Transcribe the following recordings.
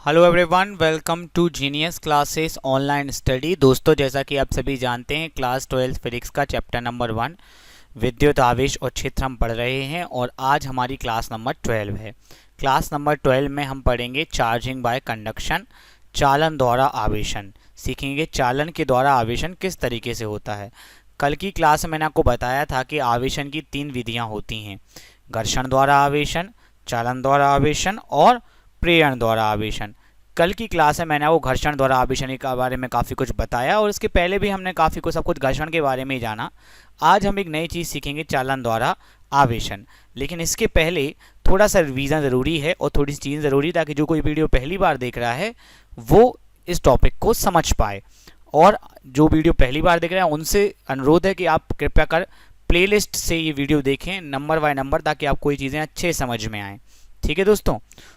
Hello everyone, welcome to Genius Classes online study. दोस्तों, जैसा कि आप सभी जानते हैं, क्लास 12 फिजिक्स का चैप्टर नंबर 1 विद्युत आवेश और क्षेत्र हम पढ़ रहे हैं और आज हमारी क्लास नंबर 12 है। क्लास नंबर 12 में हम पढ़ेंगे चार्जिंग बाय कंडक्शन, चालन द्वारा आवेशन। सीखेंगे चालन के द्वारा आवेशन किस तरीके से होता है। कल की क्लास में मैंने आपको बताया था कि आवेशन की 3 विधियाँ होती हैं: घर्षण द्वारा आवेशन, चालन द्वारा आवेशन और प्रेरण द्वारा आवेशन। कल की क्लास में मैंने वो घर्षण द्वारा आवेशन के बारे में काफ़ी कुछ बताया और इसके पहले भी हमने काफ़ी कुछ सब कुछ घर्षण के बारे में ही जाना। आज हम एक नई चीज़ सीखेंगे, चालन द्वारा आवेशन। लेकिन इसके पहले थोड़ा सा रिवीजन ज़रूरी है और थोड़ी सी चीज़ ज़रूरी, ताकि जो कोई वीडियो पहली बार देख रहा है वो इस टॉपिक को समझ पाए। और जो वीडियो पहली बार देख रहे हैं उनसे अनुरोध है कि आप कृपया कर प्लेलिस्ट से ये वीडियो देखें नंबर बाय नंबर, ताकि आपको ये चीज़ें अच्छे समझ में आएँ। ठीक है दोस्तों,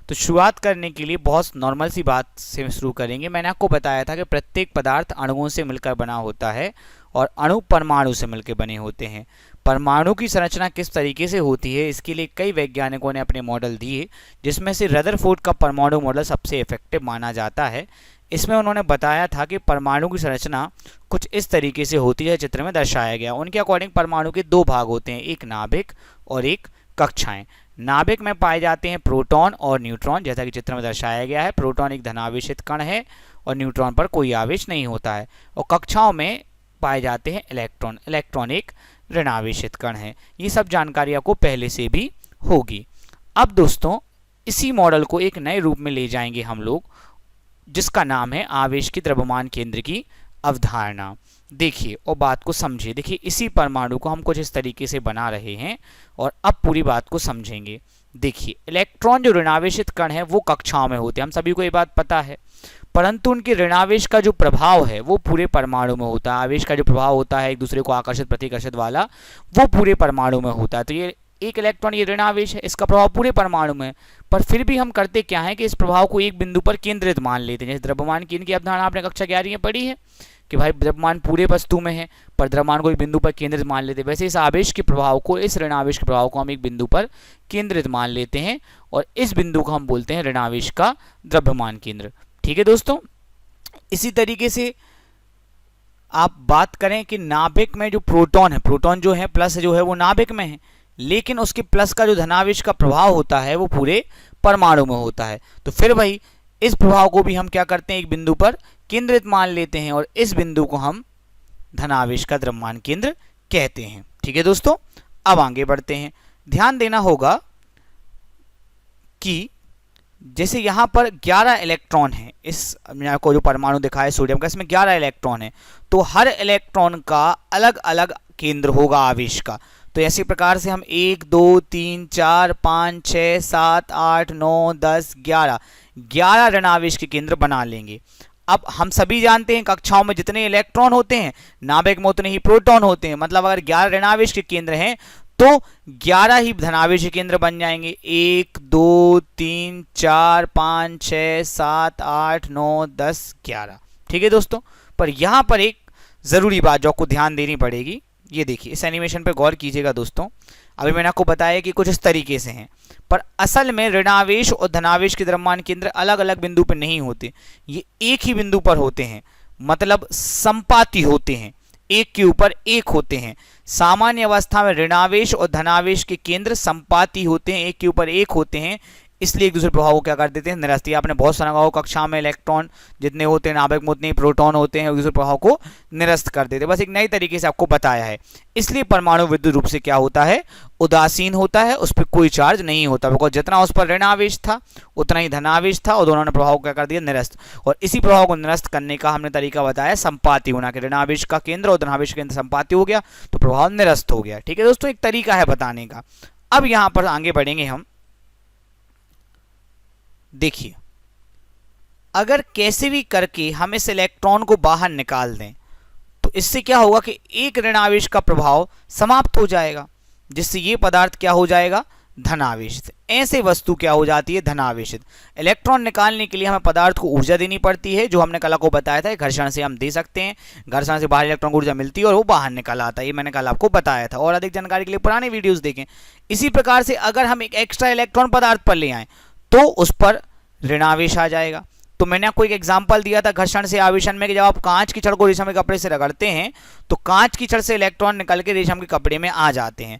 तो शुरुआत करने के लिए बहुत नॉर्मल सी बात से शुरू करेंगे। मैंने आपको बताया था कि प्रत्येक पदार्थ अणुओं से मिलकर बना होता है और अणु परमाणु से मिलकर बने होते हैं। परमाणु की संरचना किस तरीके से होती है, इसके लिए कई वैज्ञानिकों ने अपने मॉडल दिए, जिसमें से रदरफोर्ड का परमाणु मॉडल सबसे इफेक्टिव माना जाता है। इसमें उन्होंने बताया था कि परमाणु की संरचना कुछ इस तरीके से होती है, चित्र में दर्शाया गया। उनके अकॉर्डिंग परमाणु के 2 भाग होते हैं, एक नाभिक और एक कक्षाएं। नाभिक में पाए जाते हैं प्रोटॉन और न्यूट्रॉन, जैसा कि चित्र में दर्शाया गया है। प्रोटॉन एक धनावेशित कण है और न्यूट्रॉन पर कोई आवेश नहीं होता है। और कक्षाओं में पाए जाते हैं इलेक्ट्रॉन। इलेक्ट्रॉन एक ऋणावेशित कण है। ये सब जानकारी आपको पहले से भी होगी। अब दोस्तों, इसी मॉडल को एक नए रूप में ले जाएंगे हम लोग, जिसका नाम है आवेश की द्रव्यमान केंद्र की अवधारणा। देखिए और बात को समझिए। देखिए, इसी परमाणु को हम कुछ इस तरीके से बना रहे हैं और अब पूरी बात को समझेंगे। देखिए, इलेक्ट्रॉन जो ऋणावेशित कण है वो कक्षाओं में होते हैं, हम सभी को ये बात पता है, परंतु उनके ऋणावेश का जो प्रभाव है वो पूरे परमाणु में होता है। आवेश का जो प्रभाव होता है एक दूसरे को आकर्षित प्रतिकर्षित वाला, वो पूरे परमाणु में होता है। तो ये एक इलेक्ट्रॉन, ये ऋणावेश है, इसका प्रभाव पूरे परमाणु में है। पर फिर भी हम करते क्या है कि इस प्रभाव को एक बिंदु पर केंद्रित मान लेते हैं। जैसे द्रव्यमान केंद्र की अवधारणा आपने कक्षा 11 में पढ़ी है कि भाई द्रव्यमान पूरे वस्तु में है, पर द्रव्यमान को एक बिंदु पर केंद्रित मान लेते हैं। वैसे इस आवेश के प्रभाव को, इस ऋणावेश के प्रभाव को हम एक बिंदु पर केंद्रित मान लेते हैं और इस बिंदु को हम बोलते हैं ऋणावेश का द्रव्यमान केंद्र। ठीक है दोस्तों, इसी तरीके से आप बात करें कि नाभिक में जो प्रोटॉन है, प्रोटॉन जो है प्लस जो है वो नाभिक में है, लेकिन उसके प्लस का जो धनावेश का प्रभाव होता है वो पूरे परमाणु में होता है। तो फिर वही इस प्रभाव को भी हम क्या करते हैं, एक बिंदु पर केंद्रित मान लेते हैं और इस बिंदु को हम धनावेश का द्रव्यमान केंद्र कहते हैं। ठीक है दोस्तों, अब आगे बढ़ते हैं। ध्यान देना होगा कि जैसे यहाँ पर 11 इलेक्ट्रॉन है, इस को जो परमाणु दिखा है सोडियम का, इसमें 11 इलेक्ट्रॉन है, तो हर इलेक्ट्रॉन का अलग अलग केंद्र होगा आवेश का। तो ऐसी प्रकार से हम 1 2 3 4 5 6 7 8 9 10 11 ऋणावेश के केंद्र बना लेंगे। अब हम सभी जानते हैं कक्षाओं में जितने इलेक्ट्रॉन होते हैं, नाभिक में उतने ही प्रोटॉन होते हैं। मतलब अगर 11 ऋणावेश के केंद्र हैं तो 11 ही धनावेश के केंद्र बन जाएंगे। 1 2 3 4 5 6 7 8 9 10 11। ठीक है दोस्तों, पर यहाँ पर एक ज़रूरी बात जो आपको ध्यान देनी पड़ेगी, ये देखिए, इस एनिमेशन पे गौर कीजिएगा दोस्तों। अभी मैंने आपको बताया कि कुछ इस तरीके से हैं, पर असल में ऋणावेश और धनावेश के द्रव्यमान केंद्र अलग अलग बिंदु पर नहीं होते, ये एक ही बिंदु पर होते हैं। मतलब संपाती होते हैं, एक के ऊपर एक होते हैं। सामान्य अवस्था में ऋणावेश और धनावेश के केंद्र संपाती होते हैं, एक के ऊपर एक होते हैं, इसलिए एक दूसरे प्रभाव को क्या कर देते हैं, निरस्त। आपने बहुत सुना होगा कक्षा में इलेक्ट्रॉन जितने होते हैं, नाभिक में उतने ही प्रोटॉन होते हैं, एक दूसरे प्रभाव को निरस्त कर देते हैं। बस एक नई तरीके से आपको बताया है। इसलिए परमाणु विद्युत रूप से क्या होता है, उदासीन होता है, उस पर कोई चार्ज नहीं होता, बिकॉज जितना उस पर ऋणावेश था उतना ही धनावेश था और दोनों ने प्रभाव को क्या कर दिया, निरस्त। और इसी प्रभाव को निरस्त करने का हमने तरीका बताया, संपाती होना, कि ऋणावेश का केंद्र और धनावेश का केंद्र संपाती हो गया तो प्रभाव निरस्त हो गया। ठीक है दोस्तों, एक तरीका है बताने का। अब यहां पर आगे बढ़ेंगे हम। देखिए, अगर कैसे भी करके हम इस इलेक्ट्रॉन को बाहर निकाल दें तो इससे क्या होगा कि एक ऋणावेश का प्रभाव समाप्त हो जाएगा, जिससे ये पदार्थ क्या हो जाएगा, धनावेशित। ऐसे वस्तु क्या हो जाती है, धनावेशित। इलेक्ट्रॉन निकालने के लिए हमें पदार्थ को ऊर्जा देनी पड़ती है, जो हमने कल आपको बताया था, घर्षण से हम दे सकते हैं। घर्षण से बाहर इलेक्ट्रॉन को ऊर्जा मिलती है और वो बाहर निकल आता है, ये मैंने कल आपको बताया था। और अधिक जानकारी के लिए पुराने वीडियोस देखें। इसी प्रकार से अगर हम एक एक्स्ट्रा इलेक्ट्रॉन पदार्थ पर ले आए तो उस पर ऋणावेश आ जाएगा। तो मैंने आपको एक एग्जांपल दिया था घर्षण से आवेशन में कि जब आप कांच की छड़ को रेशम के कपड़े से रगड़ते हैं तो कांच की छड़ से इलेक्ट्रॉन निकल के रेशम के कपड़े में आ जाते हैं।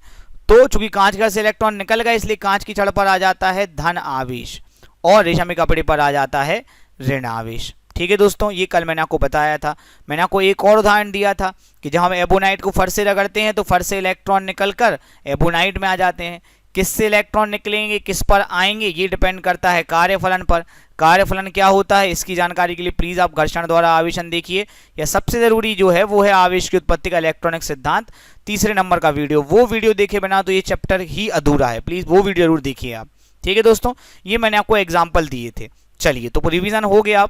तो चूंकि कांच की छड़ से इलेक्ट्रॉन निकल गए इसलिए कांच की छड़ पर आ जाता है धन आवेश और रेशम के कपड़े पर आ जाता है ऋण आवेश। ठीक है दोस्तों, ये कल मैंने आपको बताया था। मैंने आपको एक और उदाहरण दिया था कि जब हम एबोनाइट को फर्श से रगड़ते हैं तो फर्श से इलेक्ट्रॉन निकलकर एबोनाइट में आ जाते हैं। किससे इलेक्ट्रॉन निकलेंगे, किस पर आएंगे, ये डिपेंड करता है कार्यफलन पर। कार्यफलन क्या होता है इसकी जानकारी के लिए प्लीज आप घर्षण द्वारा आवेशन देखिए, या सबसे जरूरी जो है वो है आवेश की उत्पत्ति का इलेक्ट्रॉनिक सिद्धांत, 3 नंबर का वीडियो। वो वीडियो देखे बिना तो ये चैप्टर ही अधूरा है, प्लीज वो वीडियो जरूर देखिए आप। ठीक है दोस्तों, ये मैंने आपको एग्जाम्पल दिए थे। चलिए, तो रिविजन हो गया।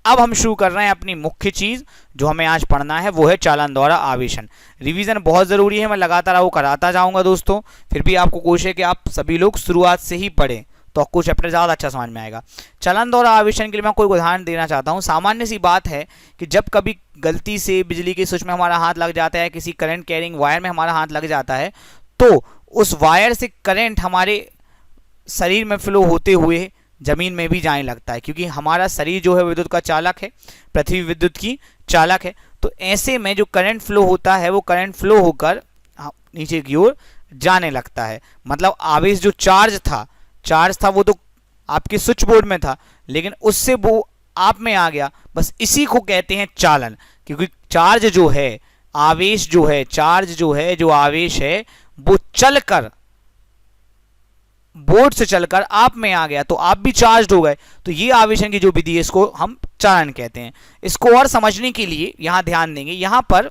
अब हम शुरू कर रहे हैं अपनी मुख्य चीज जो हमें आज पढ़ना है, वो है चालन द्वारा आवेशन। रिवीजन बहुत जरूरी है, मैं लगातार वो कराता जाऊंगा दोस्तों। फिर भी आपको कोशिश है कि आप सभी लोग शुरुआत से ही पढ़ें तो आपको चैप्टर ज़्यादा अच्छा समझ में आएगा। चालन द्वारा आवेशन के लिए मैं कोई उदाहरण देना चाहता हूँ। सामान्य सी बात है कि जब कभी गलती से बिजली के स्विच में हमारा हाथ लग जाता है, किसी करंट कैरिंग वायर में हमारा हाथ लग जाता है, तो उस वायर से करंट हमारे शरीर में फ्लो होते हुए जमीन में भी जाने लगता है, क्योंकि हमारा शरीर जो है विद्युत का चालक है, पृथ्वी विद्युत की चालक है। तो ऐसे में जो करंट फ्लो होता है वो करंट फ्लो होकर नीचे की ओर जाने लगता है। मतलब आवेश जो चार्ज था वो तो आपके स्विच बोर्ड में था, लेकिन उससे वो आप में आ गया। बस इसी को कहते हैं चालन, क्योंकि चार्ज जो है, आवेश जो है, चार्ज जो है, जो आवेश है वो चलकर बोर्ड से चलकर आप में आ गया तो आप भी चार्ज हो गए। तो ये आवेशन की जो विधि है इसको हम चालन कहते हैं। इसको और समझने के लिए यहां ध्यान देंगे, यहां पर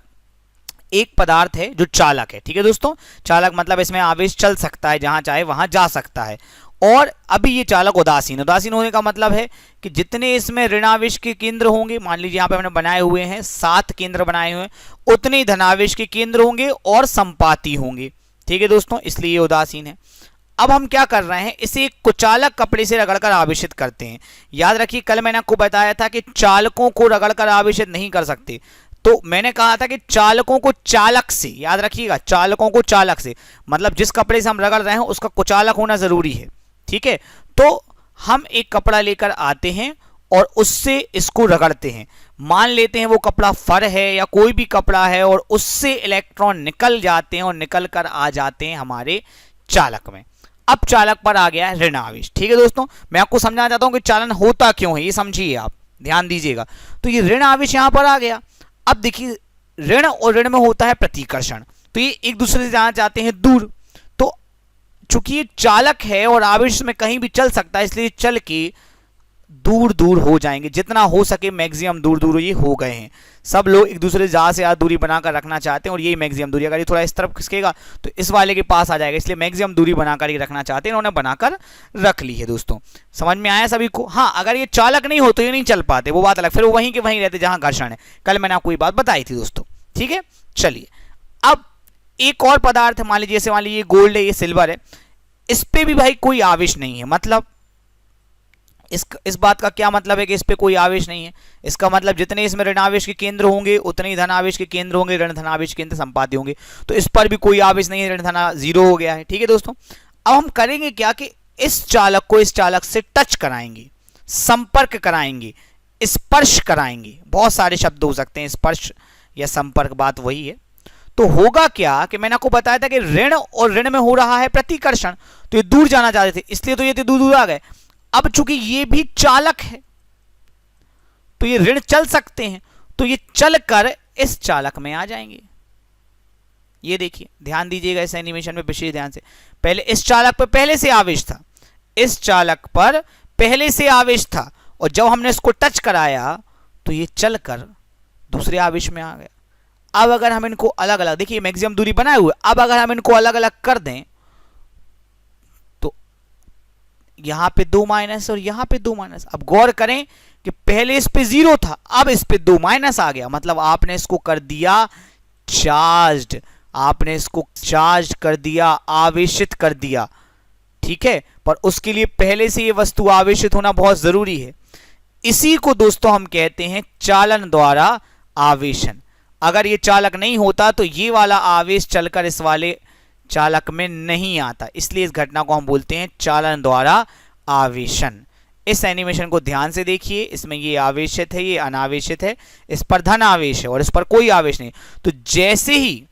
एक पदार्थ है जो चालक है। ठीक है दोस्तों, चालक मतलब इसमें आवेश चल सकता है, जहां चाहे वहां जा सकता है। और अभी ये चालक उदासीन होने का मतलब है कि जितने इसमें ऋणावेश के केंद्र होंगे, मान लीजिए यहाँ पे हमने बनाए हुए हैं 7 केंद्र बनाए हुए हैं, उतने ही धनावेश के केंद्र होंगे और संपाती होंगे। ठीक है दोस्तों, इसलिए ये उदासीन है। अब हम क्या कर रहे हैं, इसे एक कुचालक कपड़े से रगड़कर आवेशित करते हैं। याद रखिए, कल मैंने आपको बताया था कि चालकों को रगड़कर आवेशित नहीं कर सकते। तो मैंने कहा था कि चालकों को चालक से, याद रखिएगा, चालकों को चालक से, मतलब जिस कपड़े से हम रगड़ रहे हैं उसका कुचालक होना जरूरी है। ठीक है, तो हम एक कपड़ा लेकर आते हैं और उससे इसको रगड़ते हैं। मान लेते हैं वो कपड़ा फर है या कोई भी कपड़ा है, और उससे इलेक्ट्रॉन निकल जाते हैं और निकल कर आ जाते हैं हमारे चालक में। अब चालक पर आ गया है ऋण आवेश। ठीक है दोस्तों, मैं आपको समझाना चाहता हूं कि चालन होता क्यों है, ये समझिए आप, ध्यान दीजिएगा। तो ये ऋण आवेश यहां पर आ गया। अब देखिए, ऋण और ऋण में होता है प्रतिकर्षण, तो ये एक दूसरे से जाना चाहते हैं दूर। तो चूंकि ये चालक है और आवेश में कहीं भी चल सकता है, इसलिए चल के दूर दूर हो जाएंगे, जितना हो सके मैक्सिमम दूर दूर ये हो गए हैं। सब लोग एक दूसरे से ज़्यादा से ज़्यादा दूरी बनाकर रखना चाहते हैं, और यही मैक्सिमम दूरी। अगर ये थोड़ा इस तरफ खिसकेगा तो इस वाले के पास आ जाएगा, इसलिए मैक्सिमम दूरी बनाकर ही रखना चाहते हैं, उन्होंने बनाकर रख ली है। दोस्तों समझ में आया सभी को? हाँ, अगर ये चालक नहीं हो तो ये नहीं चल पाते, वो बात अलग, फिर वो वहीं के वहीं रहते जहां घर्षण है। कल मैंने आपको ये बात बताई थी दोस्तों। ठीक है, चलिए, अब एक और पदार्थ मान लीजिए, जैसे मान लीजिए गोल्ड है, ये सिल्वर है, इस पे भी भाई कोई आवेश नहीं है। मतलब इस बात का क्या मतलब है कि इस पे कोई आवेश नहीं है? इसका मतलब जितने इसमें ऋणावेश के केंद्र होंगे उतने ही धनावेश के केंद्र होंगे, ऋण धनावेश के केंद्र संपाती होंगे। तो इस पर भी कोई आवेश नहीं है, ऋण धना 0 हो गया है। ठीक है दोस्तों, अब हम करेंगे क्या कि इस चालक को इस चालक से टच कराएंगे, संपर्क कराएंगे, स्पर्श कराएंगे। बहुत सारे शब्द हो सकते हैं, स्पर्श या संपर्क, बात वही है। तो होगा क्या कि मैंने आपको बताया था कि ऋण और ऋण में हो रहा है प्रतिकर्षण, तो ये दूर जाना चाहते थे, इसलिए तो ये दूर दूर आ गए। अब चूंकि ये भी चालक है तो ये ऋण चल सकते हैं, तो ये चलकर इस चालक में आ जाएंगे। ये देखिए, ध्यान दीजिएगा इस एनिमेशन में विशेष ध्यान से। पहले इस चालक पर पहले से आवेश था, इस चालक पर पहले से आवेश था, और जब हमने इसको टच कराया तो ये चलकर दूसरे आवेश में आ गया। अब अगर हम इनको अलग अलग, देखिए मैक्सिमम दूरी बनाए हुए, अब अगर हम इनको अलग अलग कर दें यहां पे 2 माइनस और यहां पे 2 माइनस। अब गौर करें कि पहले इस पे 0 था, अब इस पे 2 माइनस आ गया, मतलब आपने इसको कर दिया चार्ज्ड, आपने इसको चार्ज कर दिया, आवेशित कर दिया। ठीक है, पर उसके लिए पहले से ये वस्तु आवेशित होना बहुत जरूरी है। इसी को दोस्तों हम कहते हैं चालन द्वारा आवेशन। अगर ये चालक नहीं होता तो ये वाला आवेश चलकर इस वाले चालक में नहीं आता, इसलिए इस घटना को हम बोलते हैं चालन द्वारा आवेशन। इस एनिमेशन को ध्यान से देखिए, इसमें ये आवेशित है, ये अनावेशित है, इस पर धन आवेश है और इस पर कोई आवेश नहीं। तो जैसे ही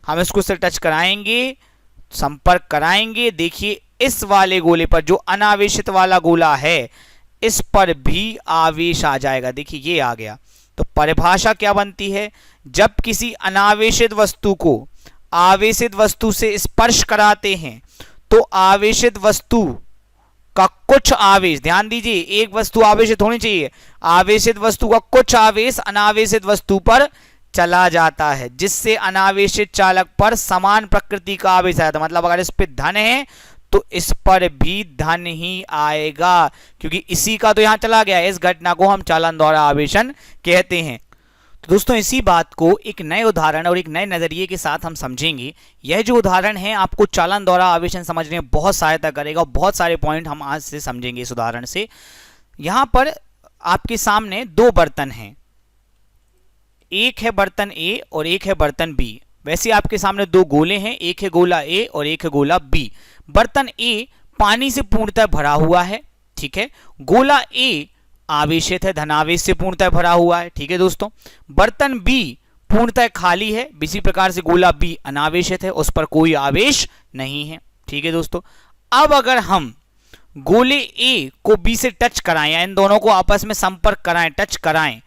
हम इसको से टच कराएंगे, संपर्क कराएंगे, देखिए इस वाले गोले पर जो अनावेशित वाला गोला है इस पर भी आवेश आ जाएगा। देखिए ये आ गया। तो परिभाषा क्या बनती है, जब किसी अनावेशित वस्तु को आवेशित वस्तु से स्पर्श कराते हैं तो आवेशित वस्तु का कुछ आवेश, ध्यान दीजिए एक वस्तु आवेशित होनी चाहिए, आवेशित वस्तु का कुछ आवेश अनावेशित वस्तु पर चला जाता है, जिससे अनावेशित चालक पर समान प्रकृति का आवेश आया था। मतलब अगर इस पे धन है तो इस पर भी धन ही आएगा, क्योंकि इसी का तो यहां चला गया। इस घटना को हम चालन द्वारा आवेशन कहते हैं। तो दोस्तों इसी बात को एक नए उदाहरण और एक नए नजरिए के साथ हम समझेंगे। यह जो उदाहरण है आपको चालन द्वारा आवेशन समझने में बहुत सहायता करेगा। बहुत सारे पॉइंट हम आज से समझेंगे इस उदाहरण से। यहां पर आपके सामने दो बर्तन हैं, एक है बर्तन ए और एक है बर्तन बी। वैसे आपके सामने दो गोले हैं, एक है गोला ए और एक है गोला बी। बर्तन ए पानी से पूर्णतः भरा हुआ है, ठीक है। गोला ए आवेशित है, धनावेश से पूर्णतः भरा हुआ है, ठीक है दोस्तों। बर्तन बी पूर्णतः खाली है। इसी प्रकार से गोला बी अनावेशित है, उस पर कोई आवेश नहीं है, ठीक है दोस्तों। अब अगर हम गोले ए को बी से टच कराएं या इन दोनों को आपस में संपर्क कराएं, टच कराएं,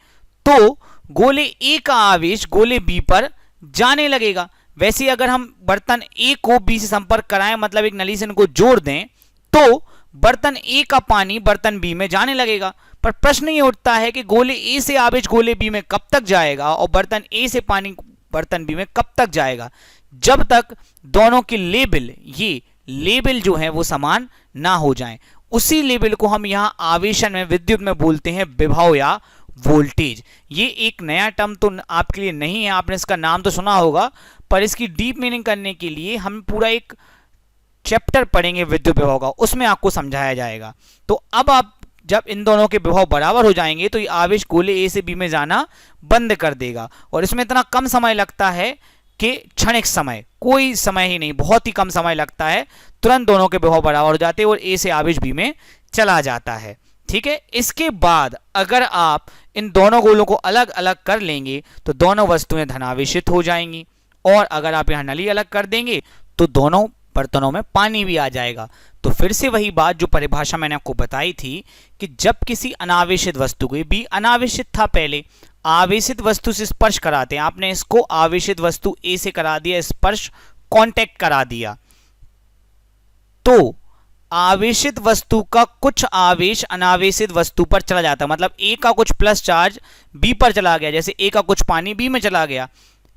तो गोले ए का आवेश गोले बी पर जाने लगेगा। वैसे अगर हम बर्तन ए को बी से संपर्क कराएं, मतलब एक नली से इनको जोड़ दें, तो बर्तन ए का पानी बर्तन बी में जाने लगेगा। पर प्रश्न ये उठता है कि गोले ए से आवेश गोले बी में कब तक जाएगा और बर्तन ए से पानी बर्तन बी में कब तक जाएगा, जब तक दोनों के लेबल, ये लेबल जो है वो समान ना हो जाएं। उसी लेबल को हम यहां आवेशन में, विद्युत में बोलते हैं विभव या वोल्टेज। ये एक नया टर्म तो आपके लिए नहीं है, आपने इसका नाम तो सुना होगा, पर इसकी डीप मीनिंग करने के लिए हम पूरा एक चैप्टर पढ़ेंगे विद्युत विभव का, उसमें आपको समझाया जाएगा। तो अब आप जब इन दोनों के विभव बराबर हो जाएंगे तो ये आवेश गोले ए से बी में जाना बंद कर देगा। और इसमें इतना कम समय लगता है कि क्षणिक समय, कोई समय ही नहीं, बहुत ही कम समय लगता है, तुरंत दोनों के विभव बराबर हो जाते हैं और ए से आवेश बी में चला जाता है, ठीक है। इसके बाद अगर आप इन दोनों गोलों को अलग अलग कर लेंगे तो दोनों वस्तुएं धनावेशित हो जाएंगी, और अगर आप यहां नली अलग कर देंगे तो दोनों बर्तनों में पानी भी आ जाएगा। तो फिर से वही बात जो परिभाषा मैंने आपको बताई थी कि जब किसी अनावेशित वस्तु को, बी अनावेशित था पहले, आवेशित वस्तु से स्पर्श कराते हैं, आपने इसको आवेशित वस्तु ए से करा दिया, स्पर्श कांटेक्ट करा दिया, तो आवेशित वस्तु का कुछ आवेश अनावेशित वस्तु पर चला जाता है। मतलब ए का कुछ प्लस चार्ज बी पर चला गया, जैसे ए का कुछ पानी बी में चला गया,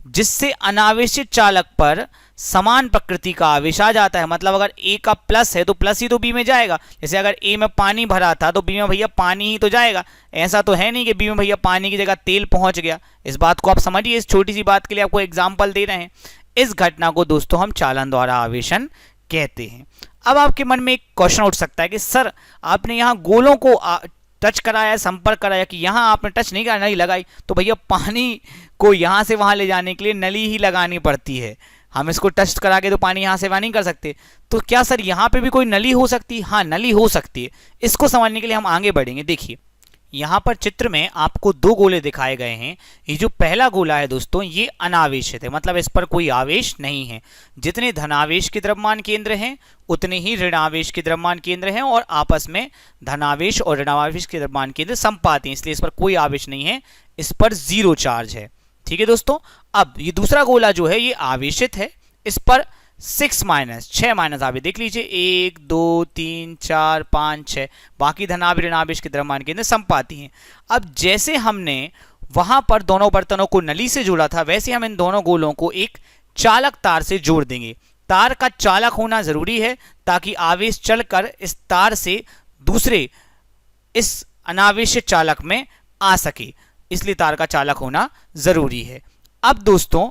जिससे अनावेशित चालक पर समान प्रकृति का आवेश आ जाता है। मतलब अगर ए का प्लस है तो प्लस ही तो बी में जाएगा। जैसे अगर ए में पानी भरा था तो बी में भैया पानी ही तो जाएगा। ऐसा तो है नहीं कि बी में भैया पानी की जगह तेल पहुंच गया। इस बात को आप समझिए, इस छोटी सी बात के लिए आपको एग्जाम्पल दे रहे हैं। इस घटना को दोस्तों हम चालन द्वारा आवेशन कहते हैं। अब आपके मन में एक क्वेश्चन उठ सकता है कि सर आपने यहाँ गोलों को टच कराया, संपर्क कराया, कि यहाँ आपने टच नहीं करा, नली लगाई, तो भैया पानी को यहाँ से वहाँ ले जाने के लिए नली ही लगानी पड़ती है। हम इसको टच करा के तो पानी यहाँ से वहाँ नहीं कर सकते। तो क्या सर यहाँ पे भी कोई नली हो सकती है? हाँ, नली हो सकती है। इसको समझने के लिए हम आगे बढ़ेंगे। देखिए यहाँ पर चित्र में आपको दो गोले दिखाए गए हैं। ये जो पहला गोला है दोस्तों, ये अनावेशित है, मतलब इस पर कोई आवेश नहीं है। जितने धनावेश के द्रव्यमान केंद्र हैं उतने ही ऋणावेश के द्रव्यमान केंद्र हैं, और आपस में धनावेश और ऋणावेश के द्रव्यमान केंद्र समपाती हैं, इसलिए इस पर कोई आवेश नहीं है, इस पर जीरो चार्ज है, ठीक है दोस्तों। अब ये दूसरा गोला जो है ये आवेशित है, इस पर 6 माइनस आवेश, देख लीजिए 1 2 3 4 5 6, बाकी धनावेश ऋणावेश के द्रव्यमान केंद्र समपाती हैं। अब जैसे हमने वहां पर दोनों बर्तनों को नली से जोड़ा था, वैसे हम इन दोनों गोलों को एक चालक तार से जोड़ देंगे। तार का चालक होना जरूरी है ताकि आवेश चलकर इस तार से दूसरे इस अनावेशित चालक में आ सके, इसलिए तार का चालक होना जरूरी है। अब दोस्तों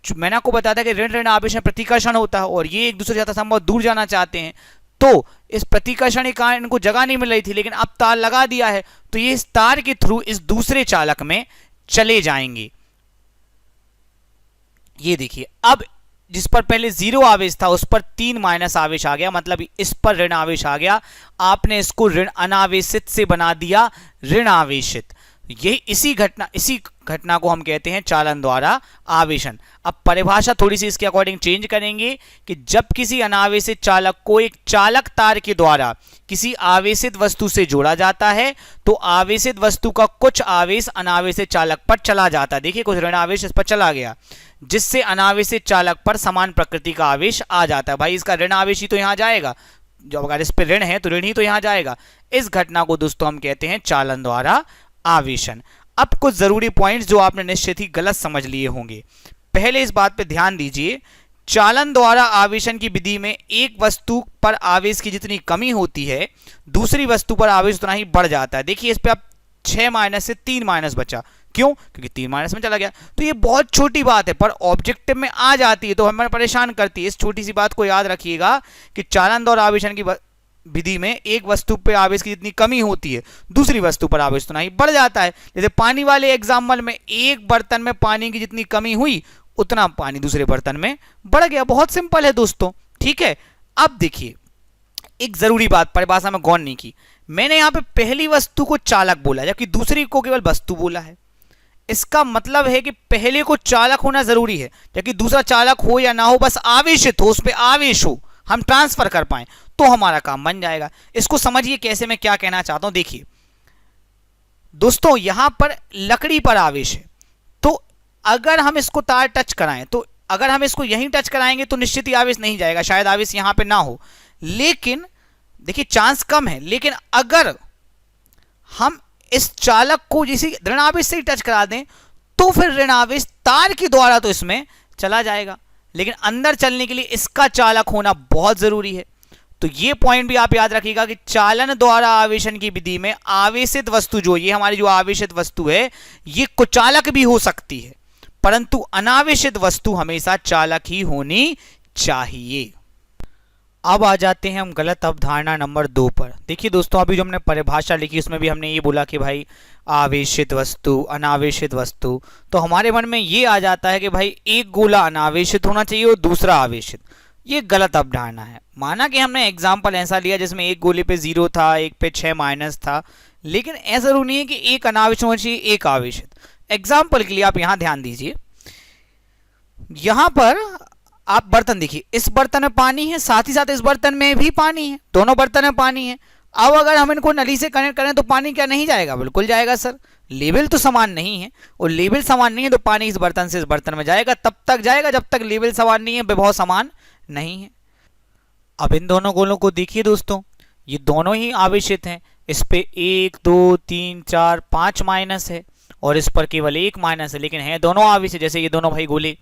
मैंने आपको बताया था कि ऋण ऋण आवेश में प्रतिकर्षण होता है, और ये एक दूसरे से संभव दूर जाना चाहते हैं, तो इस प्रतिकर्षण के कारण इनको जगह नहीं मिल रही थी, लेकिन अब तार लगा दिया है तो ये इस तार के थ्रू इस दूसरे चालक में चले जाएंगे। ये देखिए, अब जिस पर पहले 0 आवेश था उस पर 3 माइनस आवेश आ गया, मतलब इस पर ऋण आवेश आ गया। आपने इसको ऋण अनावेशित से बना दिया ऋण आवेशित। ये इसी घटना को हम कहते हैं चालन द्वारा आवेशन। अब परिभाषा थोड़ी सी इसके अकॉर्डिंग चेंज करेंगे कि जब किसी अनावेशित चालक को एक चालक तार के द्वारा किसी आवेशित वस्तु से जोड़ा जाता है तो आवेशित वस्तु का कुछ आवेश अनावेशित चालक पर चला जाता है। देखिए कुछ ऋण आवेश इस पर चला गया, जिससे अनावेशित चालक पर समान प्रकृति का आवेश आ जाता है। भाई इसका ऋण आवेश ही तो यहां जाएगा, जब अगर इस पर ऋण है तो ऋण ही तो यहां जाएगा। इस घटना को दोस्तों हम कहते हैं चालन द्वारा आवेशन। अब कुछ जरूरी पॉइंट्स जो आपने निश्चित ही गलत समझ लिए होंगे। पहले इस बात पे ध्यान दीजिए, चालन द्वारा आवेशन की विधि में एक वस्तु पर आवेश की जितनी कमी होती है दूसरी वस्तु पर आवेश उतना ही बढ़ जाता है। देखिए इस पे अब 6 माइनस से 3 माइनस बचा, क्यों? क्योंकि 3 माइनस में चला गया। तो ये बहुत छोटी बात है पर ऑब्जेक्टिव में आ जाती है तो हमें परेशान करती है। इस छोटी सी बात को याद रखिएगा कि चालन द्वारा आवेशन की विधि में एक वस्तु पर आवेश की जितनी कमी होती है दूसरी वस्तु पर आवेश उतना ही बढ़ जाता है। जैसे पानी वाले एग्जाम्पल में एक बर्तन में पानी की जितनी कमी हुई उतना पानी दूसरे बर्तन में बढ़ गया। बहुत सिंपल है दोस्तों, ठीक है। अब देखिए एक जरूरी बात परिभाषा में गौर नहीं की, मैंने यहां पे पहली वस्तु को चालक बोला जबकि दूसरी को केवल वस्तु बोला है। इसका मतलब है कि पहले को चालक होना जरूरी है जबकि दूसरा चालक हो या ना हो, बस आवेशित हो, उस पर आवेश हो, हम ट्रांसफर कर पाए तो हमारा काम बन जाएगा। इसको समझिए कैसे मैं क्या कहना चाहता हूं। देखिए दोस्तों यहां पर लकड़ी पर आवेश है, तो अगर हम इसको तार टच कराएं तो अगर हम इसको यहीं टच कराएंगे तो निश्चित ही आवेश नहीं जाएगा, शायद आवेश यहां पे ना हो, लेकिन देखिए चांस कम है। लेकिन अगर हम इस चालक को जिसे ऋण आवेश से ही टच करा दें तो फिर ऋण आवेश तार के द्वारा तो इसमें चला जाएगा, लेकिन अंदर चलने के लिए इसका चालक होना बहुत जरूरी है। तो ये पॉइंट भी आप याद रखिएगा कि चालन द्वारा आवेशन की विधि में आवेशित वस्तु जो ये हमारी जो आवेशित वस्तु है ये कुचालक भी हो सकती है, परंतु अनावेशित वस्तु हमेशा चालक ही होनी चाहिए। अब आ जाते हैं हम गलत अवधारणा नंबर 2 पर। देखिए दोस्तों अभी जो हमने परिभाषा लिखी उसमें भी हमने ये बोला कि भाई आवेशित वस्तु अनावेशित वस्तु, तो हमारे मन में ये आ जाता है कि भाई एक गोला अनावेशित होना चाहिए और दूसरा आवेशित। ये गलत अवधारणा है। माना कि हमने एग्जाम्पल ऐसा लिया जिसमें एक गोले पे 0 था, एक पे 6 माइनस था, लेकिन ऐसा जरूरी नहीं है कि एक अनावेशित होना चाहिए एक आवेशित। एग्जाम्पल के लिए आप यहां ध्यान दीजिए, यहां पर आप बर्तन देखिए, इस बर्तन में पानी है, साथ ही साथ इस बर्तन में भी पानी है, दोनों बर्तन में पानी है। अब अगर हम इनको नली से कनेक्ट करें तो पानी क्या नहीं जाएगा? बिल्कुल जाएगा सर। लेवल तो समान नहीं है, और लेवल समान नहीं है तो पानी इस बर्तन से इस बर्तन में जाएगा, तब तक जाएगा जब तक लेवल समान नहीं है, विभव समान नहीं है। अब इन दोनों गोलों को देखिए दोस्तों, ये दोनों ही आवेशित हैं। इस पे 1 2 3 4 5 माइनस है और इस पर केवल 1 माइनस है, लेकिन है दोनों आवेशित। जैसे ये दोनों भाई गोले,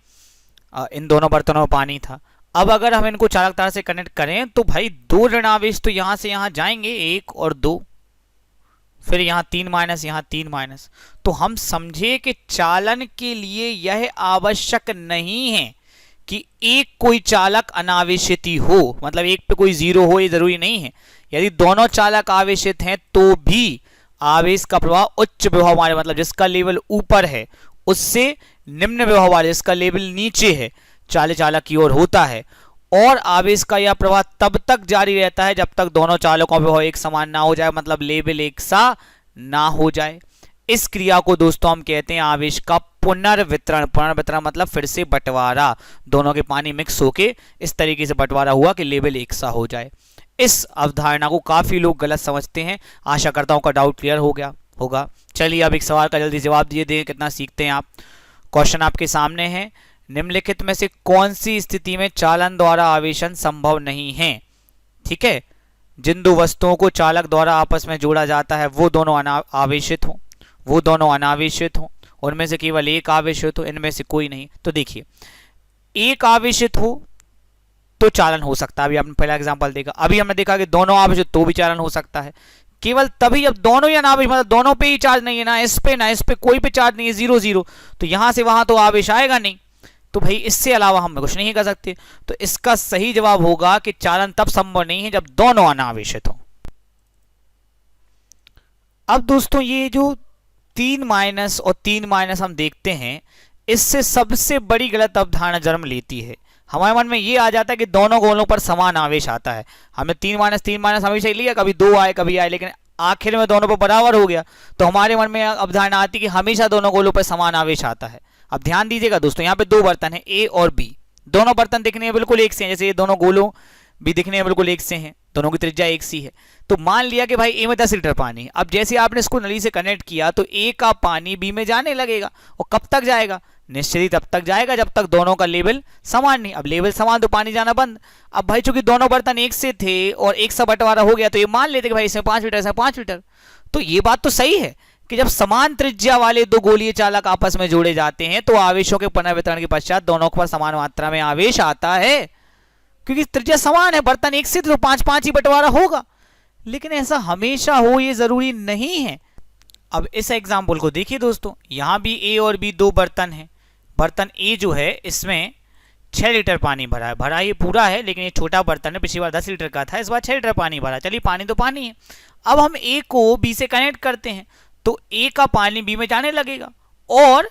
इन दोनों बर्तनों में पानी था। अब अगर हम इनको चालक तार से कनेक्ट करें तो भाई 2 ऋण आवेश तो यहां से यहां जाएंगे, 1 और 2, फिर यहां 3 माइनस, यहां 3 माइनस। तो हम समझे कि चालन के लिए यह आवश्यक नहीं है कि एक कोई चालक अनावेशित ही हो, मतलब एक पे कोई 0 हो, ये जरूरी नहीं है। यदि दोनों चालक आवेशित हैं तो भी आवेश का प्रवाह उच्च विभव वाले, मतलब जिसका लेवल ऊपर है उससे निम्न विभव वाले, जिसका लेवल नीचे है, चालक की ओर होता है। और आवेश का यह प्रवाह तब तक जारी रहता है जब तक दोनों चालकों का विभव एक समान ना हो जाए, मतलब लेवल एक सा ना हो जाए। इस क्रिया को दोस्तों हम कहते हैं आवेश का पुनर्वितरण। पुनर्वितरण मतलब फिर से बंटवारा, दोनों के पानी मिक्स होके इस तरीके से बंटवारा हुआ कि लेवल एक सा हो जाए। इस अवधारणा को काफी लोग गलत समझते हैं। आशा करता हूं का डाउट क्लियर हो गया होगा। चलिए अब एक सवाल का जल्दी जवाब दिए दें, कितना सीखते हैं आप। क्वेश्चन आपके सामने है, निम्नलिखित में से कौन सी स्थिति में चालन द्वारा आवेशन संभव नहीं है? ठीक है, जिन दो वस्तुओं को चालक द्वारा आपस में जोड़ा जाता है वो दोनों आवेशित हो, वो दोनों अनावेशित हो, उनमें से केवल एक आवेशित हो, इनमें से कोई नहीं। तो देखिए एक आवेशित हो तो चालन हो सकता है, अभी आपने पहला एग्जांपल देखा। अभी हमने देखा कि दोनों आवेशित तो भी चालन हो सकता है, केवल तभी जब दोनों ही अनावेश, मतलब दोनों पे ही चार्ज नहीं है, ना इस पे कोई पे चार्ज नहीं है, 0 0, तो यहां से वहां तो आवेश आएगा नहीं। तो भाई इससे अलावा हम कुछ नहीं कर सकते। तो इसका सही जवाब होगा कि चालन तब संभव नहीं है जब दोनों अनावेशित हो। अब दोस्तों ये जो 3 माइनस और 3 माइनस हम देखते हैं, इससे सबसे बड़ी गलत अवधारणा जन्म लेती है। हमारे मन में ये आ जाता है कि दोनों गोलों पर समान आवेश आता है। हमने 3 - 3 - हमेशा लिया, कभी 2 आए कभी आए, लेकिन आखिर में दोनों पर बराबर हो गया, तो हमारे मन में अवधारणा आती है कि हमेशा दोनों गोलों पर समान आवेश आता है। अब ध्यान दीजिएगा दोस्तों, यहाँ पे 2 बर्तन है, ए और बी। दोनों बर्तन दिखने में बिल्कुल एक से हैं, जैसे ये दोनों गोलों भी दिखने में बिल्कुल एक से हैं, दोनों की त्रिज्या एक सी है। तो मान लिया कि भाई ए में 10 लीटर पानी है। अब जैसे आपने इसको नली से कनेक्ट किया तो ए का पानी बी में जाने लगेगा, और कब तक जाएगा? निश्चित ही तब तक जाएगा जब तक दोनों का लेवल समान नहीं। अब लेवल समान तो पानी जाना बंद। अब भाई चूंकि दोनों बर्तन एक से थे और एक सा बंटवारा हो गया, तो ये मान लेते कि भाई इसमें 5 लीटर, इसमें 5 लीटर। तो ये बात तो सही है कि जब समान त्रिज्या वाले दो गोलीय चालक आपस में जोड़े जाते हैं तो आवेशों के पुनर्वितरण के पश्चात दोनों पर समान मात्रा में आवेश आता है, क्योंकि त्रिज्या समान है। बर्तन एक से तो 5-5 ही बंटवारा होगा। लेकिन ऐसा हमेशा हो ये जरूरी नहीं है। अब इस एग्जाम्पल को देखिए दोस्तों, यहां भी ए और बी 2 बर्तन हैं। बर्तन ए जो है इसमें 6 लीटर पानी भरा है, भरा ये पूरा है, लेकिन ये छोटा बर्तन है, पिछली बार 10 लीटर का था, इस बार 6 लीटर पानी भरा। चलिए पानी तो पानी है। अब हम ए को बी से कनेक्ट करते हैं तो ए का पानी बी में जाने लगेगा, और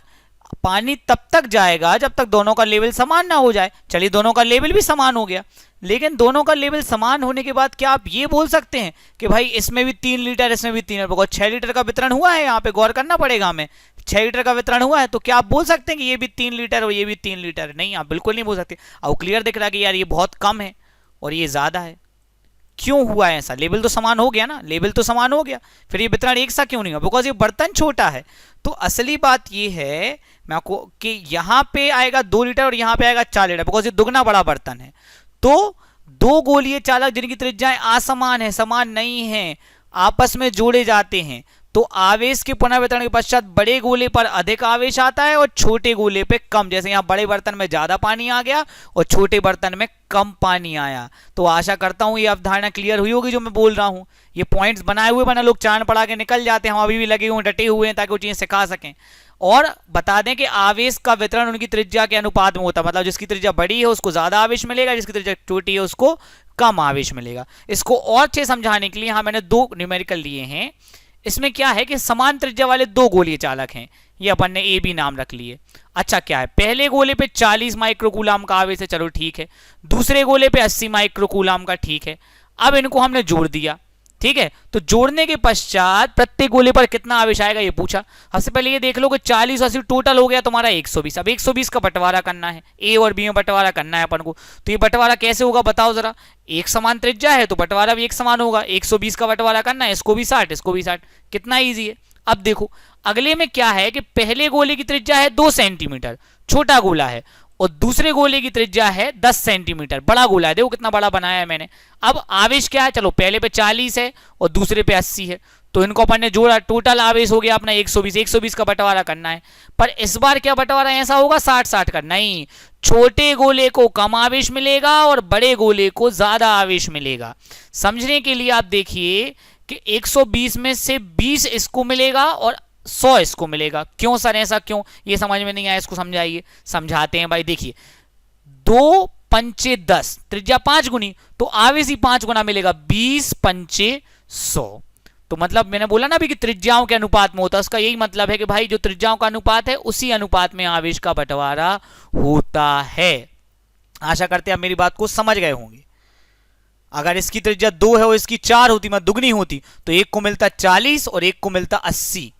पानी तब तक जाएगा जब तक दोनों का लेवल समान ना हो जाए। चलिए दोनों का लेवल भी समान हो गया, लेकिन दोनों का लेवल समान होने के बाद क्या आप ये बोल सकते हैं कि भाई इसमें भी 3 लीटर इसमें भी 3 लीटर? 6 लीटर का वितरण हुआ है, यहाँ पे गौर करना पड़ेगा हमें। 6 लीटर का वितरण हुआ है, तो क्या आप बोल सकते हैं कि ये भी 3 लीटर और ये भी 3 लीटर? नहीं, आप बिल्कुल नहीं बोल सकते। अब क्लियर दिख रहा है कि यार ये बहुत कम है और ये ज्यादा है। क्यों हुआ है ऐसा? लेवल तो समान हो गया ना, लेवल तो समान हो गया, फिर ये वितरण एक सा क्यों नहीं हुआ? बिकॉज ये बर्तन छोटा है। तो असली बात ये है मैं आपको कि यहां पे आएगा 2 लीटर और यहां पे आएगा 4 लीटर, बिकॉज ये दुगना बड़ा बर्तन है। तो दो गोलीय चालक जिनकी त्रिज्याएं असमान है, समान नहीं है, आपस में जोड़े जाते हैं तो आवेश के पुनर्वितरण के पश्चात बड़े गोले पर अधिक आवेश आता है और छोटे गोले पे कम। जैसे यहां बड़े बर्तन में ज्यादा पानी आ गया और छोटे बर्तन में कम पानी आया। तो आशा करता हूं ये अवधारणा क्लियर हुई होगी जो मैं बोल रहा हूं। ये पॉइंट्स बनाए हुए बना लोग चांद पढ़ा के निकल जाते हैं, हम अभी भी लगे हुए डटे हुए हैं ताकि वो चीजें सिखा सकें। और बता दें कि आवेश का वितरण उनकी त्रिज्या के अनुपात में होता है, मतलब जिसकी त्रिज्या बड़ी है उसको ज्यादा आवेश मिलेगा, जिसकी त्रिज्या छोटी है उसको कम आवेश मिलेगा। इसको और अच्छे समझाने के लिए यहां मैंने 2 न्यूमेरिकल लिए हैं। इसमें क्या है कि समान त्रिज्या वाले 2 गोलीय चालक हैं, ये अपन ने ए बी नाम रख लिए। अच्छा क्या है, पहले गोले पे 40 माइक्रोकूलम का आवेश है, चलो ठीक है। दूसरे गोले पे 80 माइक्रोकूलम का, ठीक है। अब इनको हमने जोड़ दिया, ठीक है। तो जोड़ने के पश्चात प्रत्येक गोले पर कितना आवेश आएगा ये पूछा। सबसे पहले ये देख लो कि 40 80 टोटल हो गया तुम्हारा 120। अब 120 का बंटवारा करना है, ए और बी में बंटवारा करना है अपन को। तो ये बंटवारा कैसे होगा बताओ जरा। एक समान त्रिज्या है तो बंटवारा भी एक समान होगा। 120 का बंटवारा करना है, इसको भी 60 इसको भी 60, कितना ईजी है। अब देखो अगले में क्या है कि पहले गोले की त्रिज्या है 2 सेंटीमीटर, छोटा गोला है, और दूसरे गोले की त्रिज्या है 10 सेंटीमीटर, बड़ा गोला है। देखो कितना बड़ा बनाया है मैंने। अब आवेश क्या है, चलो पहले पे 40 है और दूसरे पे 80 है, तो इनको अपन ने जोड़ा, टोटल आवेश हो गया अपना 120। 120 का बंटवारा करना है, पर इस बार क्या बंटवारा ऐसा होगा 60-60 का? नहीं, छोटे गोले को कम आवेश मिलेगा और बड़े गोले को ज्यादा आवेश मिलेगा। समझने के लिए आप देखिए कि 120 में से 20 इसको मिलेगा और 100 इसको मिलेगा। क्यों सर ऐसा क्यों? ये समझ में नहीं आया, इसको समझाइए। समझाते हैं भाई। देखिए 2 पंचे 10, त्रिज्या 5 गुनी, तो आवेश ही 5 गुना मिलेगा, 20 पंचे 100। तो मतलब मैंने बोला ना अभी कि त्रिज्याओं के अनुपात में होता है, उसका यही मतलब है कि भाई जो त्रिज्याओं का अनुपात है उसी अनुपात में आवेश का बंटवारा होता है। आशा करते हैं आप मेरी बात को समझ गए होंगे। अगर इसकी त्रिज्या 2 है और इसकी 4 होती, मतलब दुगनी होती, तो एक को मिलता 40 और एक को मिलता 80,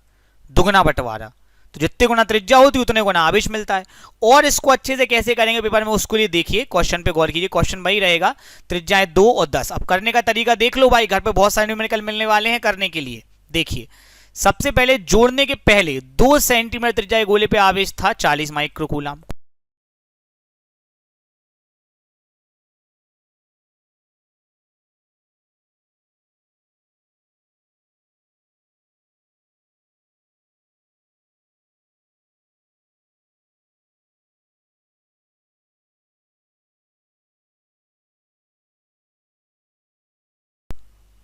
दुगना बंटवारा। तो जितने गुना त्रिज्या होती उतने गुना आवेश मिलता है। और इसको अच्छे से कैसे करेंगे पेपर में, उसके लिए देखिए क्वेश्चन पे गौर कीजिए। क्वेश्चन वही रहेगा, त्रिज्याएं 2 और 10। अब करने का तरीका देख लो भाई, घर पे बहुत सारे न्यूमेरिकल मिलने वाले हैं करने के लिए। देखिए सबसे पहले जोड़ने के पहले 2 सेंटीमीटर त्रिज्या गोले पे आवेश था 40 माइक्रोकूलम।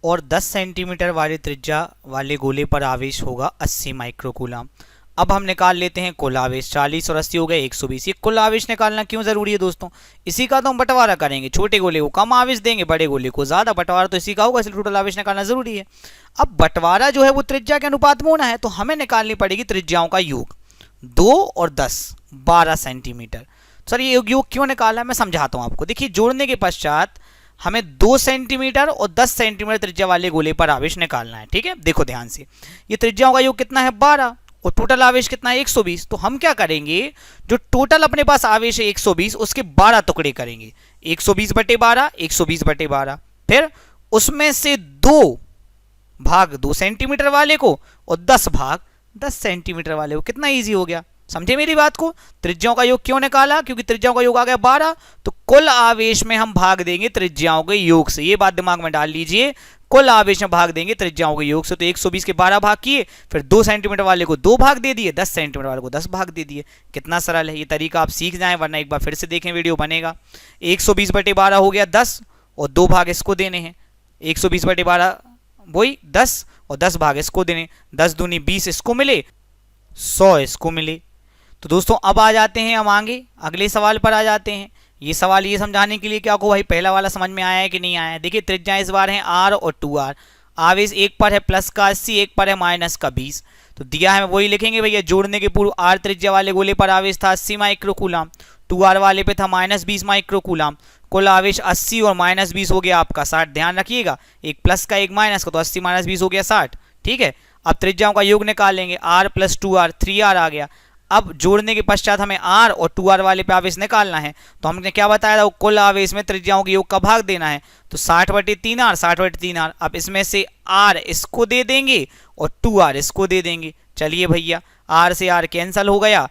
और 10 सेंटीमीटर वाली त्रिज्या वाले गोले पर आवेश होगा 80 माइक्रोकूलम। अब हम निकाल लेते हैं कुल आवेश। 40 और 80 हो गए 120। ये कुल आवेश निकालना क्यों जरूरी है दोस्तों? इसी का तो हम बंटवारा करेंगे। छोटे गोले को कम आवेश देंगे, बड़े गोले को ज्यादा। बंटवारा तो इसी का होगा, इसलिए टोटल आवेश निकालना जरूरी है। अब बंटवारा जो है वो त्रिज्या के अनुपात में होना है, तो हमें निकालनी पड़ेगी त्रिज्याओं का योग। 2 और 10 12 सेंटीमीटर। सर ये योग क्यों निकाला है, मैं समझाता हूँ आपको। देखिए जोड़ने के पश्चात हमें 2 सेंटीमीटर और 10 सेंटीमीटर त्रिज्या वाले गोले पर आवेश निकालना है। ठीक है, देखो ध्यान से, ये त्रिज्याओं का योग कितना है 12 और टोटल आवेश कितना है 120। तो हम क्या करेंगे, जो टोटल अपने पास आवेश है 120 उसके 12 टुकड़े करेंगे, 120/12, 120/12। फिर उसमें से 2 भाग 2 सेंटीमीटर वाले को और 10 भाग 10 सेंटीमीटर वाले को। कितना इजी हो गया, समझे मेरी बात को। त्रिज्याओं का योग क्यों निकाला, क्योंकि त्रिज्याओं का योग आ गया 12, तो कुल आवेश में हम भाग देंगे त्रिज्याओं के योग से। ये बात दिमाग में डाल लीजिए, कुल आवेश में भाग देंगे त्रिज्याओं के योग से। तो 120 के 12 भाग किए, फिर 2 सेंटीमीटर वाले को 2 भाग दे दिए, 10 सेंटीमीटर वाले को 10 भाग दे दिए। कितना सरल है, ये तरीका आप सीख जाएं, वरना एक बार फिर से देखें वीडियो बनेगा। 120/12 हो गया 10 और 2 भाग इसको देने हैं, 120/12 वही 10 और 10 भाग इसको देने, 10 दूनी 20 इसको मिले, 100 इसको मिले। तो दोस्तों अब आ जाते हैं हम आगे अगले सवाल पर आ जाते हैं। ये सवाल ये समझाने के लिए कि आपको भाई पहला वाला समझ में आया है कि नहीं आया है। देखिए त्रिज्या इस बार है r और 2r, आवेश एक पर है प्लस का 80, एक पर है माइनस का 20। तो दिया है वही लिखेंगे भैया। जोड़ने के पूर्व r त्रिज्या वाले गोले पर आवेश था 80 माइक्रोकूलम, 2r वाले पे था -20 माइक्रोकूलम। कुल आवेश 80 और -20 हो गया आपका 60। ध्यान रखिएगा, एक प्लस का एक माइनस का, तो 80 - 20 हो गया 60। ठीक है, अब त्रिज्याओं का योग निकालेंगे, r + 2r 3r आ गया। अब जोड़ने के पश्चात हमें r और 2r वाले पे आवेश निकालना है। तो हमने क्या बताया था, कुल आवेश में त्रिज्याओं के योग का भाग देना है। तो 60/3r 60/3r। अब इसमें से r इसको दे देंगे और 2r इसको दे देंगे। चलिए भैया, r से r कैंसिल हो गया,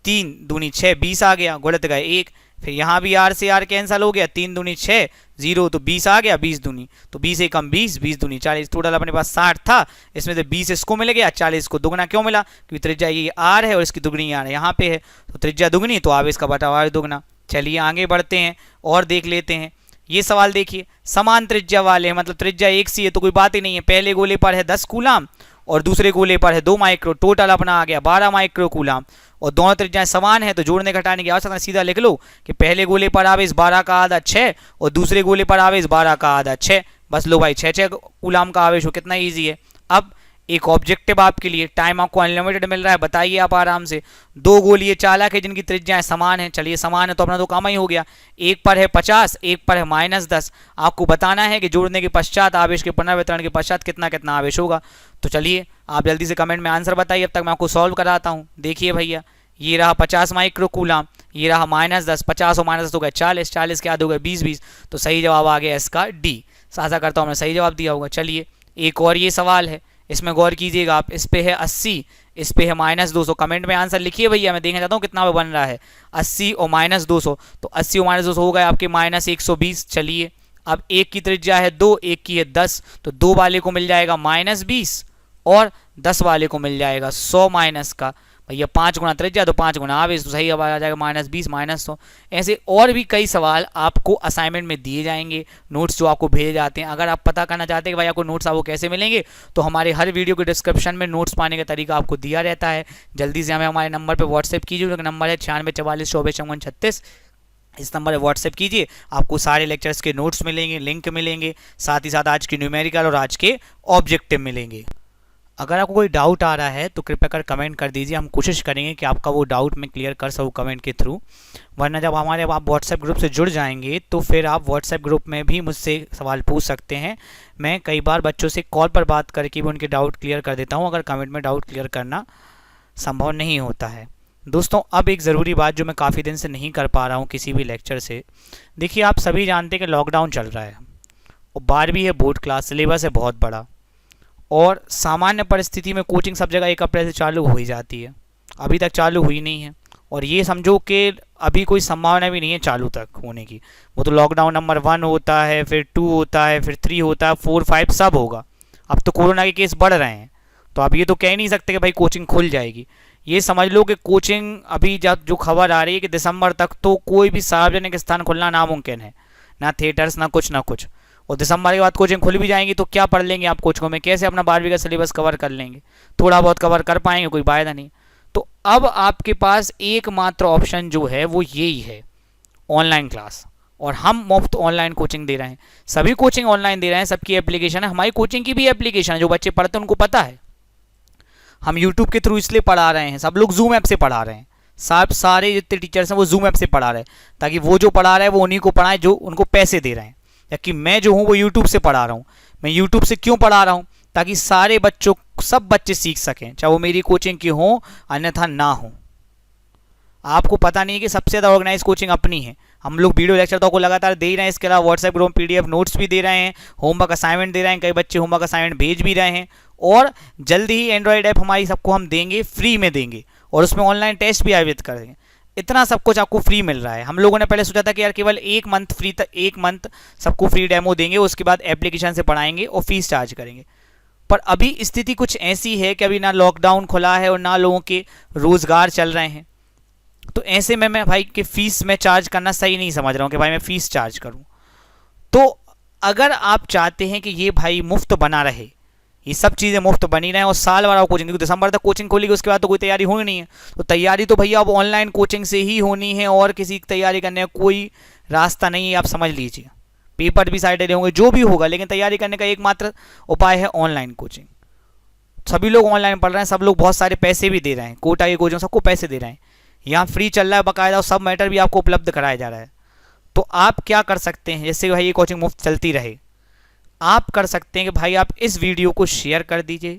3 दूनी 6 20 आ गया, गुणित गए 1। फिर यहाँ भी r से r कैंसिल हो गया, 3 दूनी 6 0, तो 20 आ गया, 20 दूनी तो 20 एकम 20, 20 दूनी 40। टोटल अपने पास 60 था, इसमें से 20 इसको मिल गया, 40 को। दुगना क्यों मिला, क्योंकि त्रिज्या ये r है और इसकी दुगनी r यहाँ पे है। तो त्रिज्या दुगनी तो आवेश का बटावार दुगना। चलिए आगे बढ़ते हैं और देख लेते हैं। ये सवाल देखिए, समान त्रिज्या वाले हैं, मतलब त्रिज्या एक सी है तो कोई बात ही नहीं है। पहले गोले पर है 10 कूलम और दूसरे गोले पर है 2 माइक्रो, टोटल अपना आ गया 12 माइक्रोकूलम और दोनों त्रिज्याएं समान है। तो जोड़ने घटाने की आवश्यकता, सीधा लिख लो कि पहले गोले पर आवेश 12 का आधा 6 और दूसरे गोले पर आवेश 12 का आधा 6। बस लो भाई, 6 कूलम का आवेश हो, कितना ईजी है। अब एक ऑब्जेक्टिव आपके लिए, टाइम आपको अनलिमिटेड मिल रहा है, बताइए आप आराम से। 2 गोलीय चालक है जिनकी त्रिज्याएं समान है। चलिए समान है तो अपना तो काम ही हो गया। एक पर है 50, एक पर है -10। आपको बताना है कि जोड़ने के पश्चात आवेश के पुनर्वितरण के पश्चात कितना कितना आवेश होगा। तो चलिए आप जल्दी से कमेंट में आंसर बताइए, अब तक मैं आपको सॉल्व कराता हूँ। देखिए भैया, ये रहा 50 माइक्रोकूलम, ये रहा -10, 50 और -10 हो गया 40, 40 के आधे हो गए 20, 20। तो सही जवाब आ गया इसका डी। आशा करता हूँ हमने सही जवाब दिया होगा। चलिए एक और ये सवाल है, इसमें गौर कीजिएगा आप। इस पे है 80, इस पे है -200। कमेंट में आंसर लिखिए भैया, मैं देखना चाहता हूँ कितना बन रहा है। 80 और -200, तो 80 और -200 हो गए आपके -120। चलिए अब एक की त्रिज्या है 2, एक की है 10, तो 2 वाले को मिल जाएगा -20 और 10 वाले को मिल जाएगा 100 माइनस का। भैया 5 गुना त्रिज्या तो 5 गुना आवेश, तो सही अब आ जाएगा -20 -100। ऐसे और भी कई सवाल आपको असाइनमेंट में दिए जाएंगे, नोट्स जो आपको भेजे जाते हैं। अगर आप पता करना चाहते हैं कि भाई आपको नोट्स आपको कैसे मिलेंगे, तो हमारे हर वीडियो के डिस्क्रिप्शन में नोट्स पाने का तरीका आपको दिया रहता है। जल्दी से हमें हमारे नंबर पर व्हाट्सएप कीजिए, जो नंबर है 9644245436। इस नंबर पर व्हाट्सएप कीजिए, आपको सारे लेक्चर्स के नोट्स मिलेंगे, लिंक मिलेंगे, साथ ही साथ आज की न्यूमेरिकल और आज के ऑब्जेक्टिव मिलेंगे। अगर आपको कोई डाउट आ रहा है तो कृपया कर कमेंट कर दीजिए, हम कोशिश करेंगे कि आपका वो डाउट मैं क्लियर कर सकूँ कमेंट के थ्रू। वरना जब हमारे आप व्हाट्सएप ग्रुप से जुड़ जाएंगे तो फिर आप व्हाट्सएप ग्रुप में भी मुझसे सवाल पूछ सकते हैं। मैं कई बार बच्चों से कॉल पर बात करके भी उनके डाउट क्लियर कर देता हूँ, अगर कमेंट में डाउट क्लियर करना संभव नहीं होता है। दोस्तों अब एक ज़रूरी बात जो मैं काफ़ी दिन से नहीं कर पा रहा हूँ किसी भी लेक्चर से। देखिए आप सभी जानते हैं कि लॉकडाउन चल रहा है और 12वीं है, बोर्ड क्लास, सिलेबस है बहुत बड़ा, और सामान्य परिस्थिति में कोचिंग सब जगह 1 अप्रैल से चालू हो ही जाती है। अभी तक चालू हुई नहीं है और ये समझो कि अभी कोई संभावना भी नहीं है चालू तक होने की। वो तो लॉकडाउन नंबर 1 होता है, फिर 2 होता है, फिर 3 होता है, 4, 5 सब होगा। अब तो कोरोना के केस बढ़ रहे हैं, तो अब ये तो कह ही नहीं सकते कि भाई कोचिंग खुल जाएगी। ये समझ लो कि कोचिंग अभी जो खबर आ रही है कि दिसंबर तक तो कोई भी सार्वजनिक स्थान खुलना नामुमकिन है, ना थिएटर्स ना कुछ। और दिसंबर के बाद कोचिंग खुल भी जाएंगी तो क्या पढ़ लेंगे आप कोचिंगों में, कैसे अपना 12वीं का सिलेबस कवर कर लेंगे? थोड़ा बहुत कवर कर पाएंगे, कोई फायदा नहीं। तो अब आपके पास एकमात्र ऑप्शन जो है वो यही है, ऑनलाइन क्लास। और हम मुफ्त ऑनलाइन कोचिंग दे रहे हैं, सभी कोचिंग ऑनलाइन दे रहे हैं, सबकी एप्लीकेशन है, हमारी कोचिंग की भी एप्लीकेशन है। जो बच्चे पढ़ते हैं उनको पता है, हम यूट्यूब के थ्रू इसलिए पढ़ा रहे हैं, सब लोग जूम ऐप से पढ़ा रहे हैं, सारे जितने टीचर्स हैं वो जूम ऐप से पढ़ा रहे हैं, ताकि वो जो पढ़ा रहा है वो उन्हीं को पढ़ाए जो उनको पैसे दे रहे हैं। जबकि मैं जो हूँ वो यूट्यूब से पढ़ा रहा हूँ। मैं यूट्यूब से क्यों पढ़ा रहा हूँ? ताकि सारे बच्चों, सब बच्चे सीख सकें, चाहे वो मेरी कोचिंग की हो अन्यथा ना हो। आपको पता नहीं है कि सबसे ज़्यादा ऑर्गेनाइज कोचिंग अपनी है। हम लोग वीडियो लेक्चर तो आपको लगातार दे ही रहे हैं, इसके अलावा व्हाट्सएप ग्रुप पीडीएफ नोट्स भी दे रहे हैं, होमवर्क असाइनमेंट दे रहे हैं, कई बच्चे होमवर्क असाइनमेंट भेज भी रहे हैं, और जल्दी ही एंड्रॉयड ऐप हमारी सबको हम देंगे, फ्री में देंगे, और उसमें ऑनलाइन टेस्ट भी आयोजित करेंगे। इतना सब कुछ आपको फ्री मिल रहा है। हम लोगों ने पहले सोचा था कि यार केवल एक मंथ फ्री, एक मंथ सबको फ्री डेमो देंगे, उसके बाद एप्लीकेशन से पढ़ाएंगे और फीस चार्ज करेंगे। पर अभी स्थिति कुछ ऐसी है कि अभी ना लॉकडाउन खुला है और ना लोगों के रोजगार चल रहे हैं। तो ऐसे में मैं भाई कि फीस में चार्ज करना सही नहीं समझ रहा हूँ कि भाई मैं फीस चार्ज करूँ। तो अगर आप चाहते हैं कि ये भाई मुफ्त बना रहे, ये सब चीज़ें मुफ्त बनी रहें और साल भर कोचिंग, क्योंकि दिसंबर तक कोचिंग खोलेगी, उसके बाद तो कोई तैयारी होनी नहीं है, तो तैयारी तो भैया अब ऑनलाइन कोचिंग से ही होनी है, और किसी की तैयारी करने का कोई रास्ता नहीं है। आप समझ लीजिए, पेपर भी साइड होंगे, जो भी होगा, लेकिन तैयारी करने का एकमात्र उपाय है ऑनलाइन कोचिंग। सभी लोग ऑनलाइन पढ़ रहे हैं, सब लोग बहुत सारे पैसे भी दे रहे हैं, कोटा की कोचिंग सबको पैसे दे रहे हैं, यहाँ फ्री चल रहा है बाकायदा, और सब मैटर भी आपको उपलब्ध कराया जा रहा है। तो आप क्या कर सकते हैं, जैसे भाई ये कोचिंग मुफ्त चलती रहे, आप कर सकते हैं कि भाई आप इस वीडियो को शेयर कर दीजिए,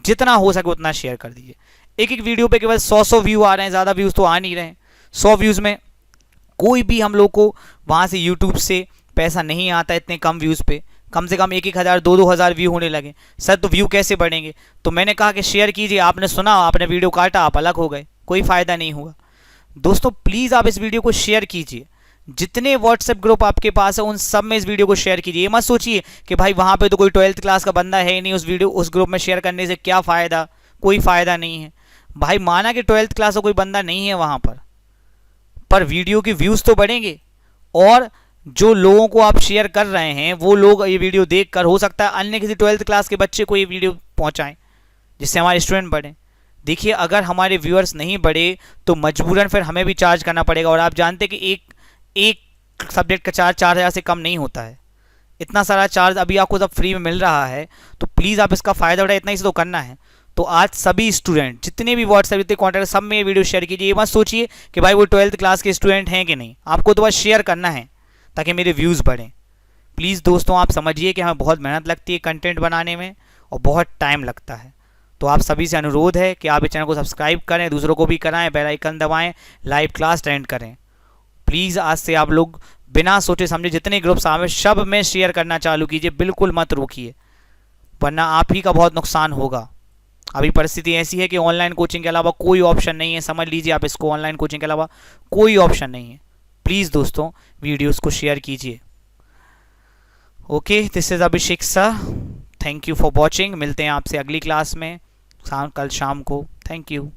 जितना हो सके उतना शेयर कर दीजिए। एक एक वीडियो पे केवल 100 व्यू आ रहे हैं, ज़्यादा व्यूज़ तो आ नहीं रहे हैं। 100 व्यूज़ में कोई भी हम लोग को वहाँ से यूट्यूब से पैसा नहीं आता, इतने कम व्यूज़ पे कम से कम 1-1 हज़ार 2-2 हज़ार व्यू होने लगे। सर तो व्यू कैसे बढ़ेंगे? तो मैंने कहा कि शेयर कीजिए। आपने सुना, आपने वीडियो काटा, आप अलग हो गए, कोई फ़ायदा नहीं हुआ। दोस्तों प्लीज़ आप इस वीडियो को शेयर कीजिए, जितने व्हाट्सएप ग्रुप आपके पास है उन सब में इस वीडियो को शेयर कीजिए। ये मत सोचिए कि भाई वहाँ पे तो कोई 12th क्लास का बंदा है ही नहीं, उस ग्रुप में शेयर करने से क्या फ़ायदा? कोई फ़ायदा नहीं है भाई। माना कि 12th क्लास का कोई बंदा नहीं है वहाँ पर वीडियो के व्यूज़ तो बढ़ेंगे, और जो लोगों को आप शेयर कर रहे हैं वो लोग ये वीडियो देख कर, हो सकता है अन्य किसी 12th क्लास के बच्चे को ये वीडियो पहुँचाएँ, जिससे हमारे स्टूडेंट बढ़ें। देखिए, अगर हमारे व्यूअर्स नहीं बढ़े तो मजबूरन फिर हमें भी चार्ज करना पड़ेगा, और आप जानते हैं कि एक सब्जेक्ट का चार्ज 4000 से कम नहीं होता है। इतना सारा चार्ज अभी आपको जब फ्री में मिल रहा है, तो प्लीज़ आप इसका फ़ायदा उठाएं, इतना ही से तो करना है। तो आज सभी स्टूडेंट, जितने भी व्हाट्सएप, जितने कॉन्टैक्ट, सब में ये वीडियो शेयर कीजिए। ये मत सोचिए कि भाई वो 12th क्लास के स्टूडेंट हैं कि नहीं, आपको तो बस शेयर करना है ताकि मेरे व्यूज़ बढ़ें। प्लीज़ दोस्तों, आप समझिए कि हमें बहुत मेहनत लगती है कंटेंट बनाने में, और बहुत टाइम लगता है। तो आप सभी से अनुरोध है कि आप इस चैनल को सब्सक्राइब करें, दूसरों को भी कराएं, बेल आइकन दबाएं, लाइव क्लास अटेंड करें। प्लीज़ आज से आप लोग बिना सोचे समझे जितने ग्रुप्स आए सब में शेयर करना चालू कीजिए, बिल्कुल मत रोकिए, वरना आप ही का बहुत नुकसान होगा। अभी परिस्थिति ऐसी है कि ऑनलाइन कोचिंग के अलावा कोई ऑप्शन नहीं है, समझ लीजिए आप इसको, ऑनलाइन कोचिंग के अलावा कोई ऑप्शन नहीं है। प्लीज़ दोस्तों वीडियोज़ को शेयर कीजिए। Okay, this is Abhishek sir, thank you for watching. मिलते हैं आपसे अगली क्लास में कल शाम को। Thank you.